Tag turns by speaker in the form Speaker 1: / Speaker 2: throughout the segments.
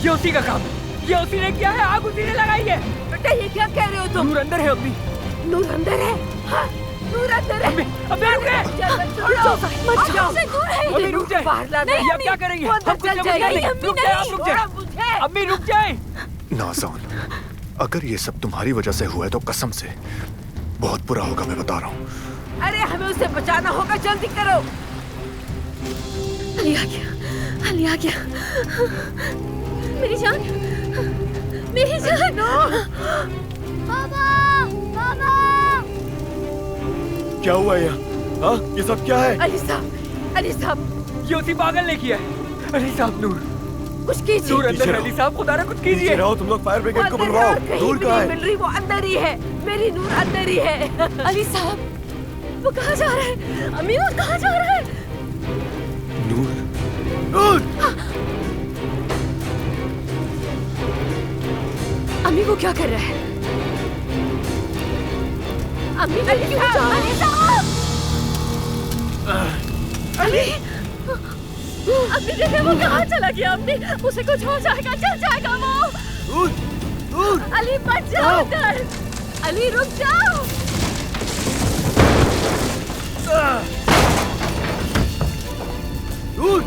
Speaker 1: ये उसी का काम है, ये उसी ने किया है, आग उसी ने लगाई है।
Speaker 2: बेटा ये क्या कह रहे हो तुम?
Speaker 1: नूर अंदर है अम्मी।
Speaker 2: नूर अंदर है? हाँ, नूर अंदर है।
Speaker 1: अम्मी रुक जाए,
Speaker 2: मत जाओ, दूर है।
Speaker 1: अम्मी रुक जाए।
Speaker 2: बाहर लाना है।
Speaker 1: आप क्या करेंगे?
Speaker 2: वो अंदर चल जाएगी।
Speaker 1: रुक जाए, आप रुक जाए। अम्मी रुक जाए।
Speaker 3: नाज़ान, अगर ये सब तुम्हारी वजह से हुआ है तो कसम से बहुत बुरा होगा, मैं बता रहा हूँ।
Speaker 2: अरे हमें उसे बचाना होगा, जल्दी करो।
Speaker 4: अली आ गया, अली आ गया। मेरी जान, मेरी जान।
Speaker 5: बाबा, बाबा।
Speaker 3: क्या हुआ यहाँ? हाँ, ये सब क्या है?
Speaker 2: अली साहब, अली साहब,
Speaker 1: ये उसी पागल ने किया है। अली साहब, नूर
Speaker 2: कुछ कीजिए।
Speaker 1: नूर अंदर है। अली साहब, खुदा ना कुछ कीजिए।
Speaker 3: रहो, तुम लोग फायर ब्रिगेड को बुलवाओ। नूर कहाँ है?
Speaker 2: मिल रही, वो अंदर ही है। मेरी नूर अंदर ही है।
Speaker 4: अली साहब, वो कहाँ जा रहा है? अम्मी वो कहाँ जा रहा है?
Speaker 3: नूर, नूर!
Speaker 4: अम्मी वो क्या कर रहा है? अम्मी अली क्यों जा रहा है? अली साहब! अली! अम्मी देखिए वो कहाँ चला गया? अम्मी उसे कुछ हो जाएगा, चल जाएगा वो।
Speaker 3: नूर, नूर!
Speaker 4: अली बच जाओ अंदर। अली रुक जाओ।
Speaker 3: नूर,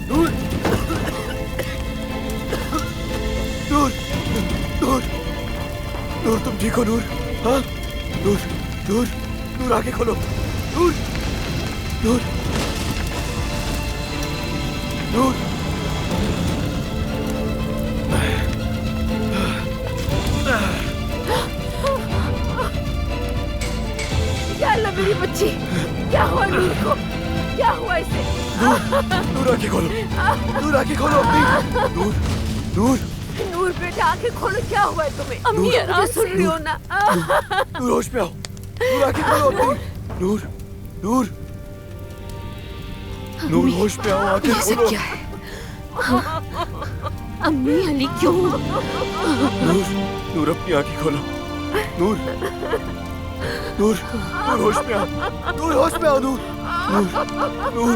Speaker 3: नूर, नूर, नूर, नूर, तुम ठीक हो नूर? हाँ, नूर, नूर, नूर आंखें खोलो। नूर, नूर, नूर।
Speaker 2: क्या अल्लाह, मेरी बच्ची, क्या हुआ नूर को? क्या हुआ इसे?
Speaker 3: नूर आंखें खोलो, नूर आंखें खोलो अपनी। नूर, नूर,
Speaker 2: नूर बेटा आंखें खोलो, क्या हुआ है तुम्हें?
Speaker 4: अम्मी आराम
Speaker 2: मुझे सुन रही हो ना?
Speaker 3: नूर होश में आओ। नूर आंखें खोलो अपनी। नूर, नूर, नूर होश में आओ, आंखें
Speaker 4: ये सब
Speaker 3: खोलो।
Speaker 4: क्या है? अम्मी अली क्यों?
Speaker 3: नूर, नूर अपनी आंखें खोलो। नूर, नूर, नूर होश में आओ। नूर होश में आओ, नूर, नूर, नूर,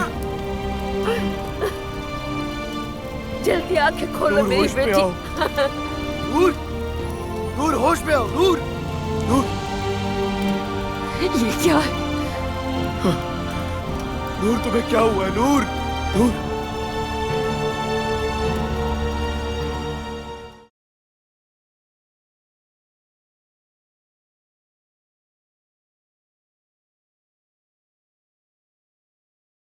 Speaker 2: जल्दी आंखें खोलो
Speaker 3: नूर
Speaker 2: मेरी
Speaker 3: होश में
Speaker 2: बेटी।
Speaker 3: आओ। नूर, नूर होश में आओ। नूर, नूर,
Speaker 4: ये क्या है?
Speaker 3: नूर तुम्हें क्या हुआ है? नूर, नूर,